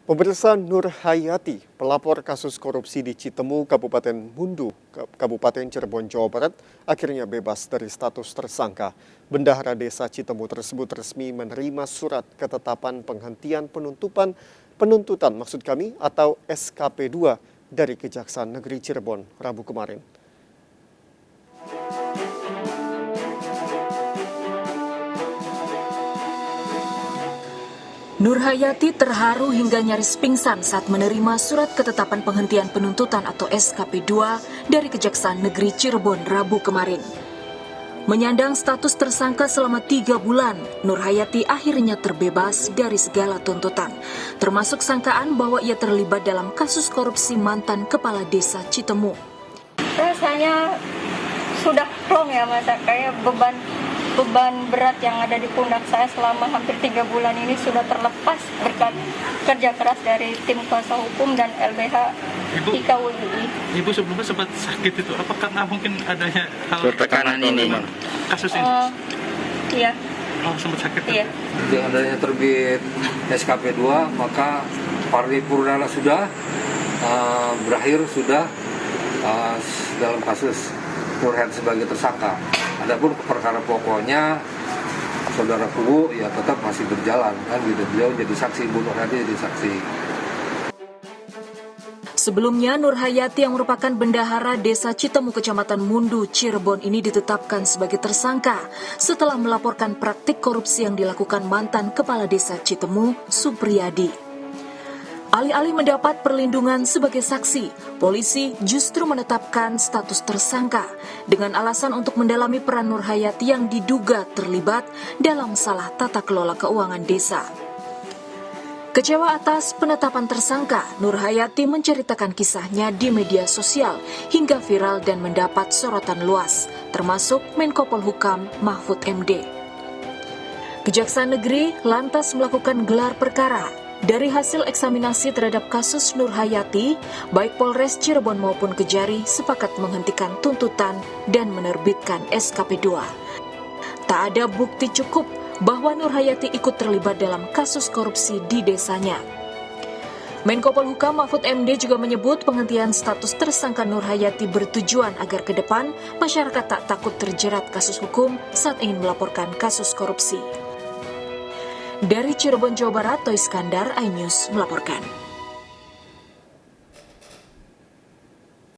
Pemirsa, Nur Hayati, pelapor kasus korupsi di Citemu, Kabupaten Mundu, Kabupaten Cirebon, Jawa Barat, akhirnya bebas dari status tersangka. Bendahara Desa Citemu tersebut resmi menerima surat ketetapan penghentian penuntutan atau SKP 2 dari Kejaksaan Negeri Cirebon, Rabu kemarin. Nur Hayati terharu hingga nyaris pingsan saat menerima surat ketetapan penghentian penuntutan atau SKP 2 dari Kejaksaan Negeri Cirebon Rabu kemarin. Menyandang status tersangka selama 3 bulan, Nur Hayati akhirnya terbebas dari segala tuntutan, termasuk sangkaan bahwa ia terlibat dalam kasus korupsi mantan kepala desa Citemu. Rasanya sudah plong ya Mas, kayak beban berat yang ada di pundak saya selama hampir 3 bulan ini sudah terlepas berkat kerja keras dari tim kuasa hukum dan LBH IKWI. Ibu sebelumnya sempat sakit itu, apa karena mungkin adanya tekanan ini kasus ini? Iya. Oh, sempat sakit. Iya. Dengan adanya terbit SKP 2, maka paripurna sudah berakhir dalam kasus Nur Hayati sebagai tersangka. Adapun perkara pokoknya saudara Kubu ya tetap masih berjalan kan, beliau jadi saksi, Bu Nur Hayati jadi saksi. Sebelumnya, Nur Hayati yang merupakan bendahara Desa Citemu Kecamatan Mundu, Cirebon ini ditetapkan sebagai tersangka setelah melaporkan praktik korupsi yang dilakukan mantan Kepala Desa Citemu, Supriyadi. Alih-alih mendapat perlindungan sebagai saksi, polisi justru menetapkan status tersangka dengan alasan untuk mendalami peran Nur Hayati yang diduga terlibat dalam salah tata kelola keuangan desa. Kecewa atas penetapan tersangka, Nur Hayati menceritakan kisahnya di media sosial hingga viral dan mendapat sorotan luas, termasuk Menko Polhukam Mahfud MD. Kejaksaan Negeri lantas melakukan gelar perkara. Dari hasil eksaminasi terhadap kasus Nur Hayati, baik Polres Cirebon maupun Kejari sepakat menghentikan tuntutan dan menerbitkan SKP 2. Tak ada bukti cukup bahwa Nur Hayati ikut terlibat dalam kasus korupsi di desanya. Menko Polhukam Mahfud MD juga menyebut penghentian status tersangka Nur Hayati bertujuan agar ke depan masyarakat tak takut terjerat kasus hukum saat ingin melaporkan kasus korupsi. Dari Cirebon, Jawa Barat, Toy Skandar, iNews melaporkan.